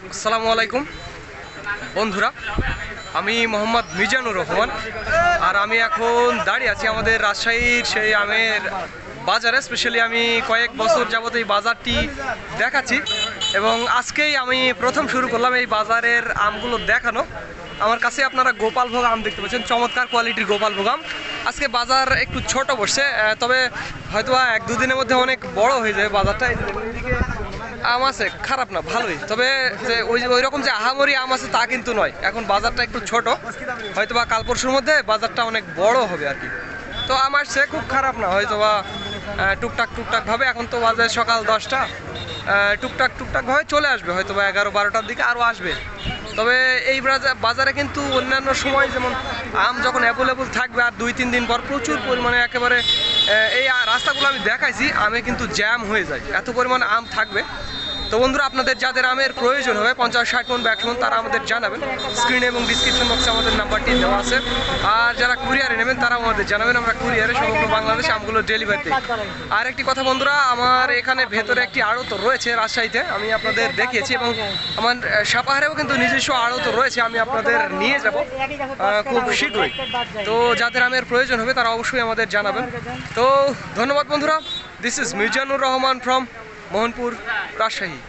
আসসালামু আলাইকুম বন্ধুরা, আমি মোহাম্মদ মিজানুর রহমান। আর আমি এখন দাঁড়িয়ে আছি আমাদের রাজশাহীর সেই আমের বাজারে। স্পেশালি আমি কয়েক বছর যাবত এই বাজারটি দেখাচ্ছি এবং আজকেই আমি প্রথম শুরু করলাম এই বাজারের আমগুলো দেখানো। আমার কাছে আপনারা গোপালভোগ আম দেখতে পাচ্ছেন, চমৎকার কোয়ালিটির গোপালভোগ আম। আজকে বাজার একটু ছোট বসছে, তবে হয়তো এক দুদিনের মধ্যে অনেক বড় হয়ে যাবে বাজারটা। এইদিকে আম আছে, খারাপ না, ভালোই। তবে যে ওই রকম যে আহামরি আম আছে তা কিন্তু নয়। এখন বাজারটা একটু ছোট, হয়তোবা কাল পরশুর মধ্যে বাজারটা অনেক বড় হবে আর কি। তো আমার সে খুব খারাপ না, হয়তোবা টুকটাক ভাবে। এখন তো বাজে সকাল 10টা, টুকটাক ভাবে চলে আসবে, হয়তোবা 11-12টার দিকে আরও আসবে। তবে এই বাজারে কিন্তু অন্যান্য সময় যেমন আম যখন অ্যাভেলেবল থাকবে আর 2-3 দিন পর প্রচুর পরিমাণে একেবারে এই রাস্তাগুলো আমি দেখাইছি, আমে কিন্তু জ্যাম হয়ে যায়, এত পরিমাণ আম থাকবে। তো বন্ধুরা, আপনাদের যাদের আমের প্রয়োজন হবে 50-60 মন বা 100 মন, তারা আমাদের জানাবেন। স্ক্রিনে এবং ডিসক্রিপশন বক্সে আমাদের নাম্বারটি দেওয়া আছে। আর যারা কুরিয়ারে নেবেন তারাও আমাদের জানাবেন, আমরা কুরিয়ারে সমগ্র বাংলাদেশে আমগুলো ডেলিভারি দিই। আর একটি কথা বন্ধুরা, আমার এখানে ভেতরে একটি আড়ত রয়েছে রাজশাহীতে, আমি আপনাদের দেখিয়েছি, এবং আমার সাপাহারেও কিন্তু নিজস্ব আড়ত রয়েছে, আমি আপনাদের নিয়ে যাব খুব শীঘ্রই। তো যাদের আমের প্রয়োজন হবে তারা অবশ্যই আমাদের জানাবেন। তো ধন্যবাদ বন্ধুরা, this is Mizanur Rahman from Mohanpur, Rajshahi.